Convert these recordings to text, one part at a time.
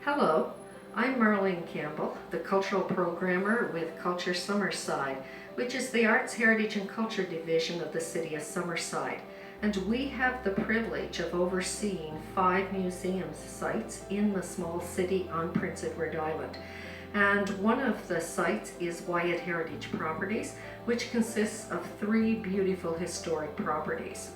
Hello, I'm Marlene Campbell, the Cultural Programmer with Culture Summerside, which is the Arts, Heritage and Culture Division of the City of Summerside. And we have the privilege of overseeing 5 museum sites in the small city on Prince Edward Island. And one of the sites is Wyatt Heritage Properties, which consists of 3 beautiful historic properties.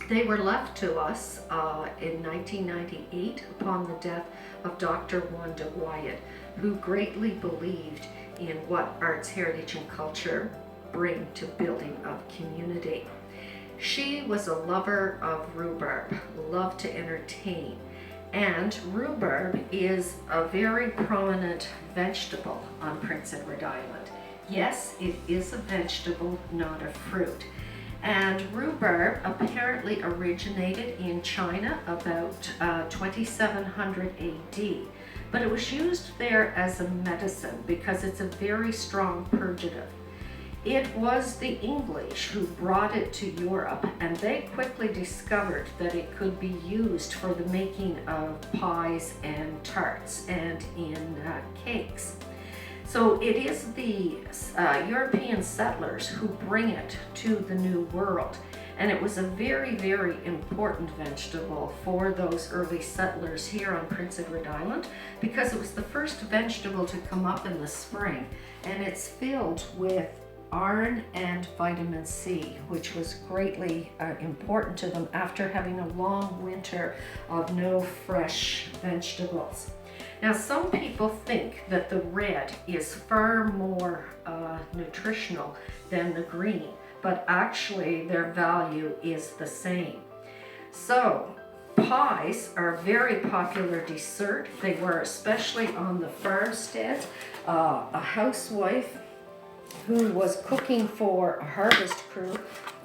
They were left to us in 1998 upon the death of Dr. Wanda Wyatt, who greatly believed in what arts, heritage, and culture bring to building of community. She was a lover of rhubarb, loved to entertain, and rhubarb is a very prominent vegetable on Prince Edward Island. Yes, it is a vegetable, not a fruit. And rhubarb apparently originated in China about 2700 AD, but it was used there as a medicine because it's a very strong purgative. It was the English who brought it to Europe, and they quickly discovered that it could be used for the making of pies and tarts and in cakes. So it is the European settlers who bring it to the New World. And it was a very, very important vegetable for those early settlers here on Prince Edward Island because it was the first vegetable to come up in the spring. And it's filled with iron and vitamin C, which was greatly important to them after having a long winter of no fresh vegetables. Now, some people think that the red is far more nutritional than the green, but actually their value is the same. So, pies are a very popular dessert. They were especially on the farmstead. A housewife who was cooking for a harvest crew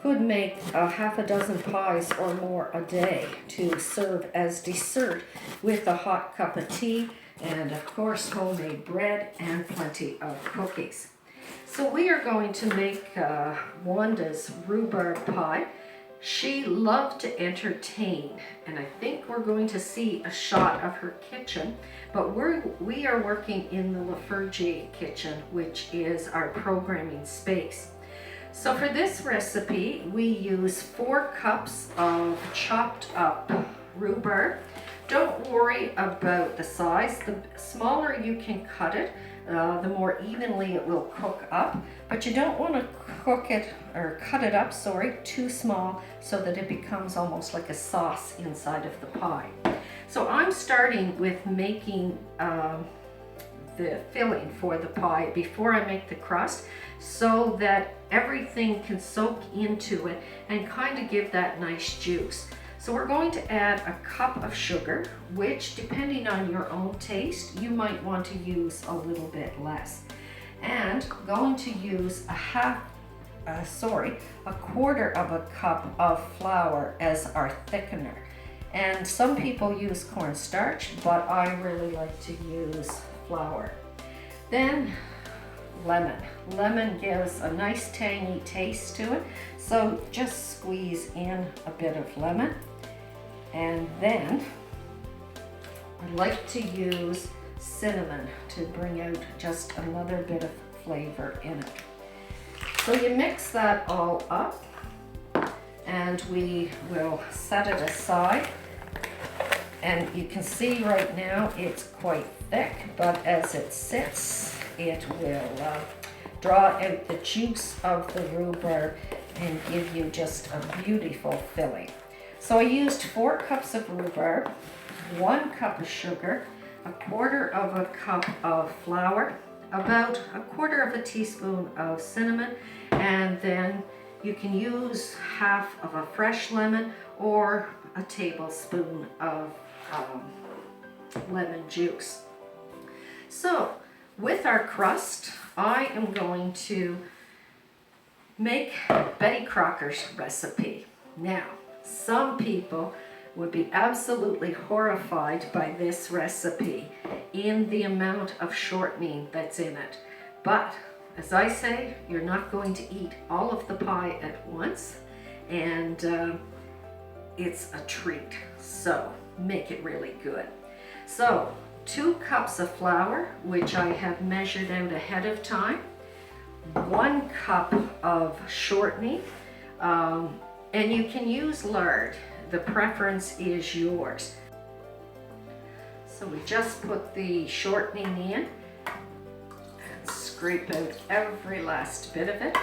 could make half a dozen pies or more a day to serve as dessert with a hot cup of tea and of course homemade bread and plenty of cookies. So we are going to make Wanda's rhubarb pie. She loved to entertain, and I think we're going to see a shot of her kitchen, but we are working in the Lefurgey kitchen, which is our programming space. So for this recipe, we use 4 cups of chopped up rhubarb. Don't worry about the size. The smaller you can cut it, the more evenly it will cook up, but you don't want to cut it up, too small so that it becomes almost like a sauce inside of the pie. So I'm starting with making the filling for the pie before I make the crust so that everything can soak into it and kind of give that nice juice. So we're going to add a cup of sugar, which depending on your own taste, you might want to use a little bit less. And going to use a quarter of a cup of flour as our thickener. And some people use cornstarch, but I really like to use flour. Then lemon. Lemon gives a nice tangy taste to it, so just squeeze in a bit of lemon. And then I like to use cinnamon to bring out just another bit of flavor in it. So you mix that all up and we will set it aside. And you can see right now it's quite thick, but as it sits, it will draw out the juice of the rhubarb and give you just a beautiful filling. So I used 4 cups of rhubarb, 1 cup of sugar, a quarter of a cup of flour, about a quarter of a teaspoon of cinnamon, and then you can use half of a fresh lemon or a tablespoon of lemon juice. So with our crust, I am going to make Betty Crocker's recipe. Now, some people would be absolutely horrified by this recipe in the amount of shortening that's in it. But as I say, you're not going to eat all of the pie at once, and it's a treat. So make it really good. So 2 cups of flour, which I have measured out ahead of time, 1 cup of shortening, and you can use lard. The preference is yours. So we just put the shortening in and scrape out every last bit of it.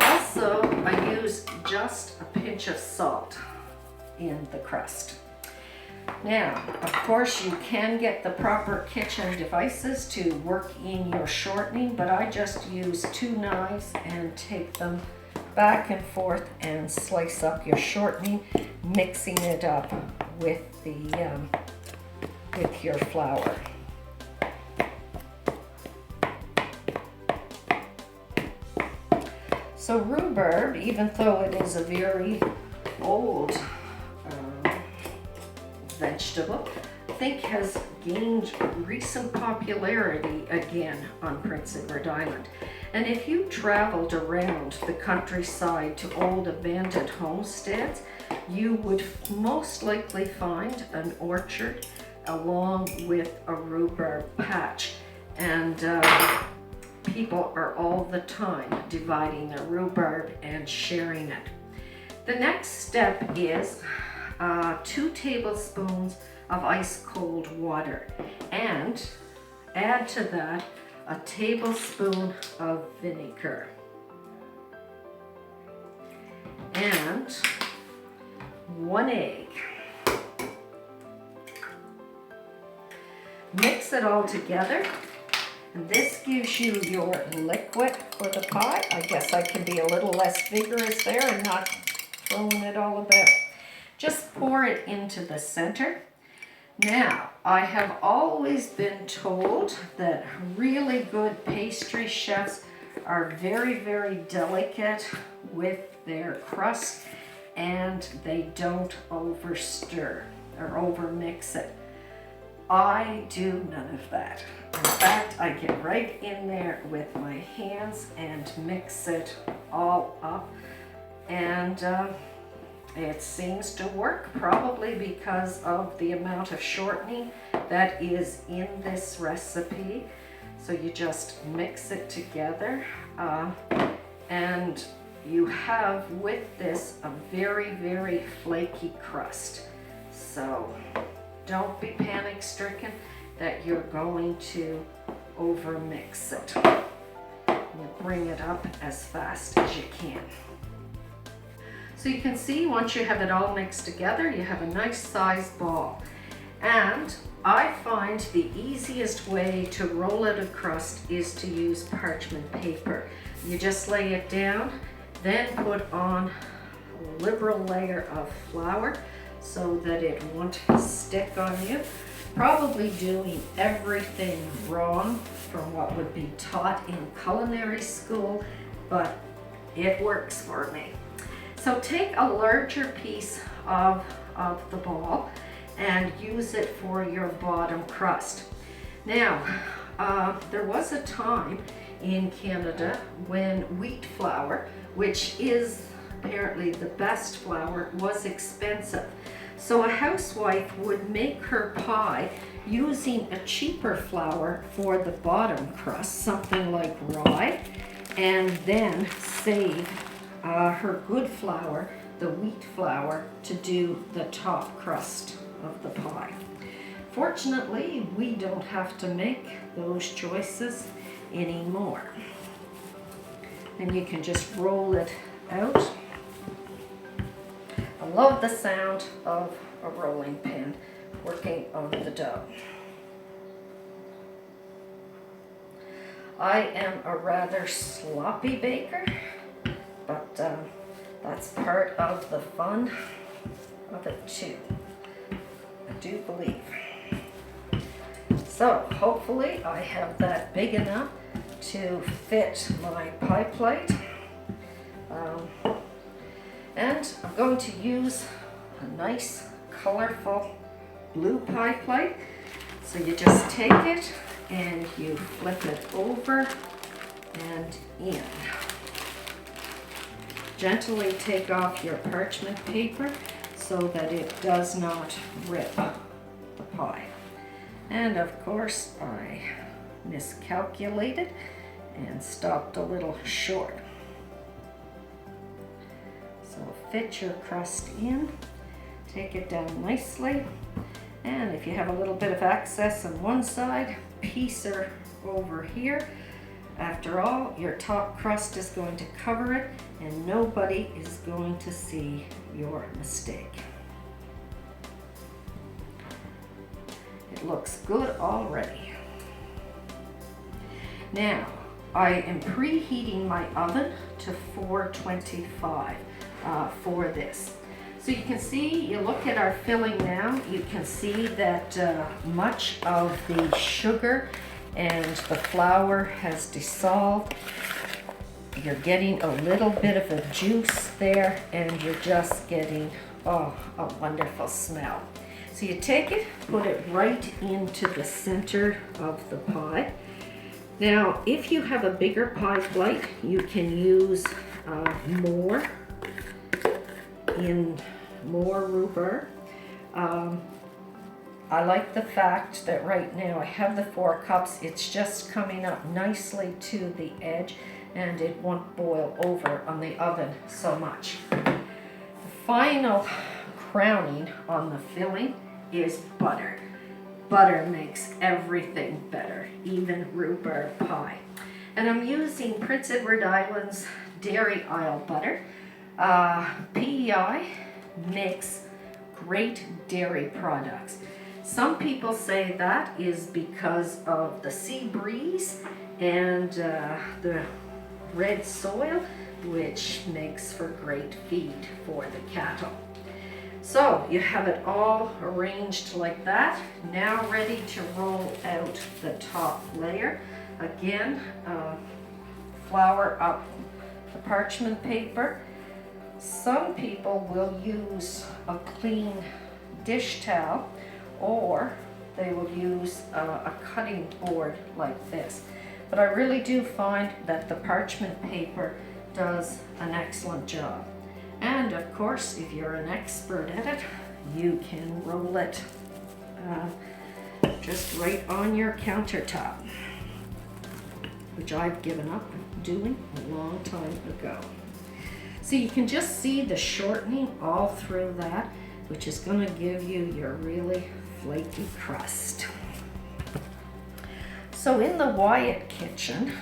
Also, I use just a pinch of salt in the crust. Now, of course, you can get the proper kitchen devices to work in your shortening, but I just use 2 knives and take them back and forth and slice up your shortening, mixing it up with your flour. So rhubarb, even though it is a very old vegetable, I think has gained recent popularity again on Prince Edward Island. And if you traveled around the countryside to old abandoned homesteads, you would most likely find an orchard along with a rhubarb patch. And people are all the time dividing their rhubarb and sharing it. The next step is 2 tablespoons of ice cold water, and add to that a tablespoon of vinegar and 1 egg. Mix it all together, and this gives you your liquid for the pie. I guess I can be a little less vigorous there and not throwing it all about. Just pour it into the center. Now, I have always been told that really good pastry chefs are very, very delicate with their crust, and they don't overstir or overmix it. I do none of that. In fact, I get right in there with my hands and mix it all up, and it seems to work, probably because of the amount of shortening that is in this recipe. So you just mix it together, and you have with this a very, very flaky crust. So don't be panic stricken that you're going to overmix it. You bring it up as fast as you can. So you can see once you have it all mixed together, you have a nice sized ball. And I find the easiest way to roll out a crust is to use parchment paper. You just lay it down, then put on a liberal layer of flour so that it won't stick on you. Probably doing everything wrong from what would be taught in culinary school, but it works for me. So take a larger piece of the ball and use it for your bottom crust. Now, there was a time in Canada when wheat flour, which is apparently the best flour, was expensive. So a housewife would make her pie using a cheaper flour for the bottom crust, something like rye, and then save her good flour, the wheat flour, to do the top crust of the pie. Fortunately, we don't have to make those choices anymore. And you can just roll it out. I love the sound of a rolling pin working on the dough. I am a rather sloppy baker, but that's part of the fun of it too, I do believe. So hopefully I have that big enough to fit my pie plate. And I'm going to use a nice colorful blue pie plate. So you just take it and you flip it over and in. Gently take off your parchment paper so that it does not rip the pie. And of course I miscalculated and stopped a little short. So fit your crust in, take it down nicely, and if you have a little bit of excess on one side, piece her over here. After all, your top crust is going to cover it and nobody is going to see your mistake. It looks good already. Now, I am preheating my oven to 425 for this. So you can see, you look at our filling now, you can see that much of the sugar and the flour has dissolved. You're getting a little bit of a juice there and you're just getting, oh, a wonderful smell. So you take it, put it right into the center of the pie. Now, if you have a bigger pie plate, you can use more rhubarb. I like the fact that right now I have the 4 cups. It's just coming up nicely to the edge and it won't boil over on the oven so much. The final crowning on the filling is butter. Butter makes everything better, even rhubarb pie. And I'm using Prince Edward Island's Dairy Isle butter. PEI makes great dairy products. Some people say that is because of the sea breeze and the red soil, which makes for great feed for the cattle. So you have it all arranged like that. Now ready to roll out the top layer. Again, flour up the parchment paper. Some people will use a clean dish towel or they will use a cutting board like this. But I really do find that the parchment paper does an excellent job. And of course, if you're an expert at it, you can roll it just right on your countertop, which I've given up doing a long time ago. So you can just see the shortening all through that, which is going to give you your really flaky crust. So in the Wyatt kitchen,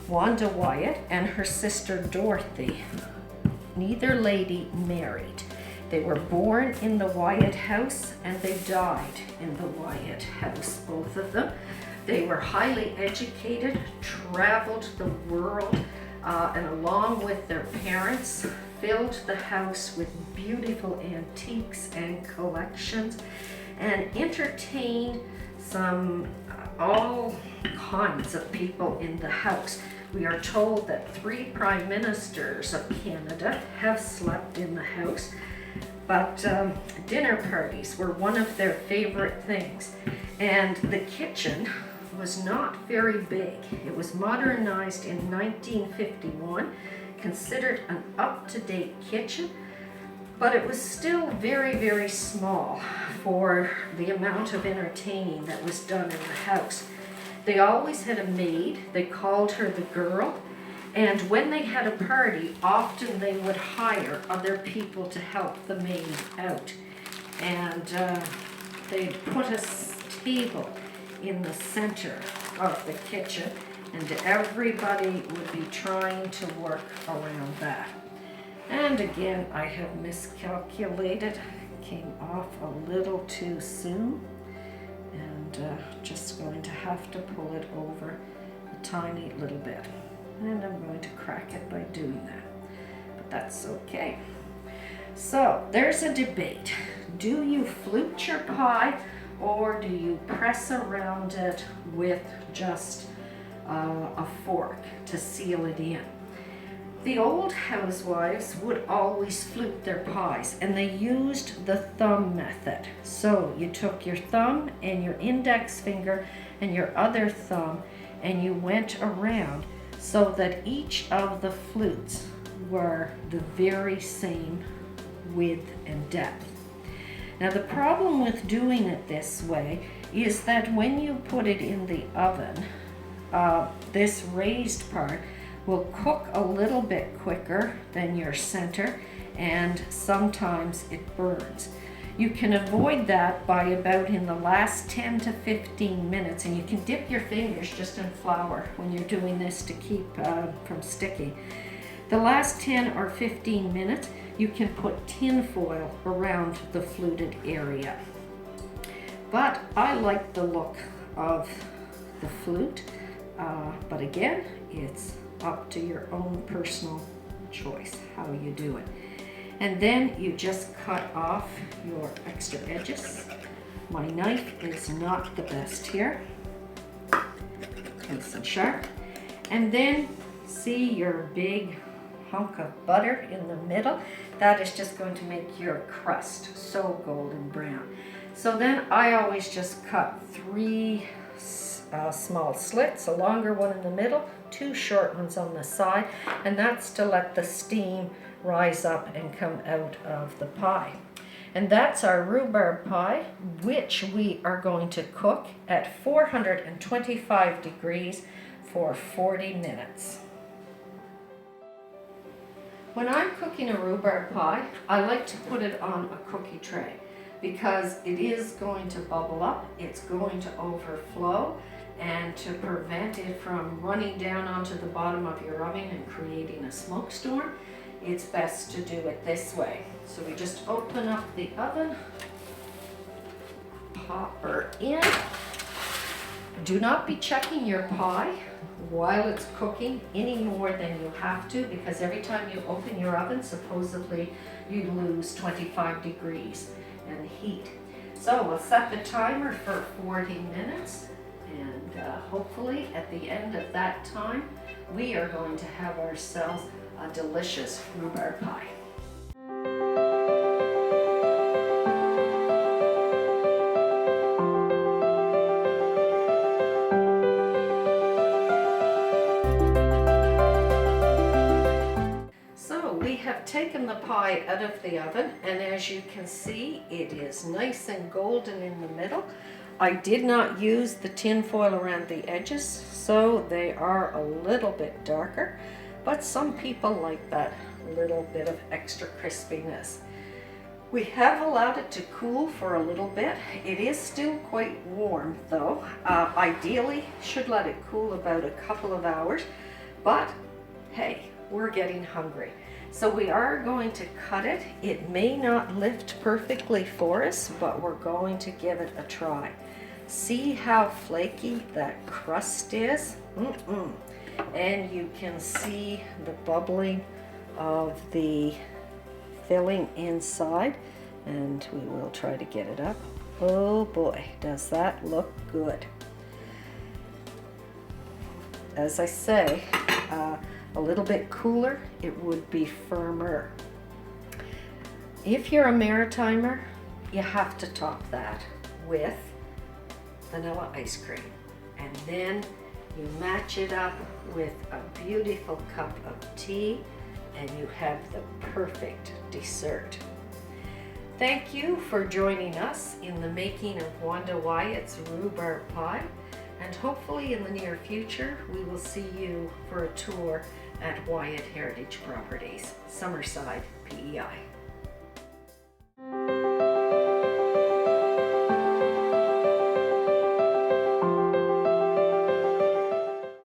Wanda Wyatt and her sister Dorothy, neither lady married. They were born in the Wyatt house and they died in the Wyatt house, both of them. They were highly educated, traveled the world, and along with their parents, filled the house with beautiful antiques and collections and entertained all kinds of people in the house. We are told that 3 prime ministers of Canada have slept in the house, but dinner parties were one of their favorite things. And the kitchen was not very big. It was modernized in 1951, considered an up-to-date kitchen, but it was still very, very small for the amount of entertaining that was done in the house. They always had a maid. They called her the girl. And when they had a party, often they would hire other people to help the maid out. And they'd put a table in the center of the kitchen, and everybody would be trying to work around that. And again, I have miscalculated. Came off a little too soon. And just going to have to pull it over a tiny little bit. And I'm going to crack it by doing that. But that's okay. So there's a debate. Do you flute your pie or do you press around it with just a fork to seal it in? The old housewives would always flute their pies, and they used the thumb method. So you took your thumb and your index finger and your other thumb and you went around so that each of the flutes were the very same width and depth. Now the problem with doing it this way is that when you put it in the oven, this raised part will cook a little bit quicker than your center, and sometimes it burns. You can avoid that by about in the last 10 to 15 minutes, and you can dip your fingers just in flour when you're doing this to keep from sticking. The last 10 or 15 minutes, you can put tin foil around the fluted area. But I like the look of the flute, but again, it's up to your own personal choice how you do it. And then you just cut off your extra edges. My knife is not the best here. Nice and sharp. And then see your big hunk of butter in the middle? That is just going to make your crust so golden brown. So then I always just cut 3 small slits, a longer one in the middle, 2 short ones on the side, and that's to let the steam rise up and come out of the pie. And that's our rhubarb pie, which we are going to cook at 425 degrees for 40 minutes. When I'm cooking a rhubarb pie, I like to put it on a cookie tray because it is going to bubble up, it's going to overflow, and to prevent it from running down onto the bottom of your oven and creating a smoke storm, it's best to do it this way. So we just open up the oven, pop her in. Do not be checking your pie while it's cooking any more than you have to, because every time you open your oven, supposedly you lose 25 degrees in heat. So we'll set the timer for 40 minutes. And hopefully at the end of that time, we are going to have ourselves a delicious rhubarb pie. So we have taken the pie out of the oven, and as you can see, it is nice and golden in the middle. I did not use the tin foil around the edges, so they are a little bit darker, but some people like that little bit of extra crispiness. We have allowed it to cool for a little bit. It is still quite warm though. Ideally, should let it cool about a couple of hours, but hey, we're getting hungry. So we are going to cut it. It may not lift perfectly for us, but we're going to give it a try. See how flaky that crust is? And you can see the bubbling of the filling inside, and we will try to get it up. Oh boy, does that look good. As I say, a little bit cooler, it would be firmer. If you're a maritimer, you have to top that with vanilla ice cream, and then you match it up with a beautiful cup of tea, and you have the perfect dessert. Thank you for joining us in the making of Wanda Wyatt's rhubarb pie, and hopefully in the near future we will see you for a tour at Wyatt Heritage Properties, Summerside, PEI.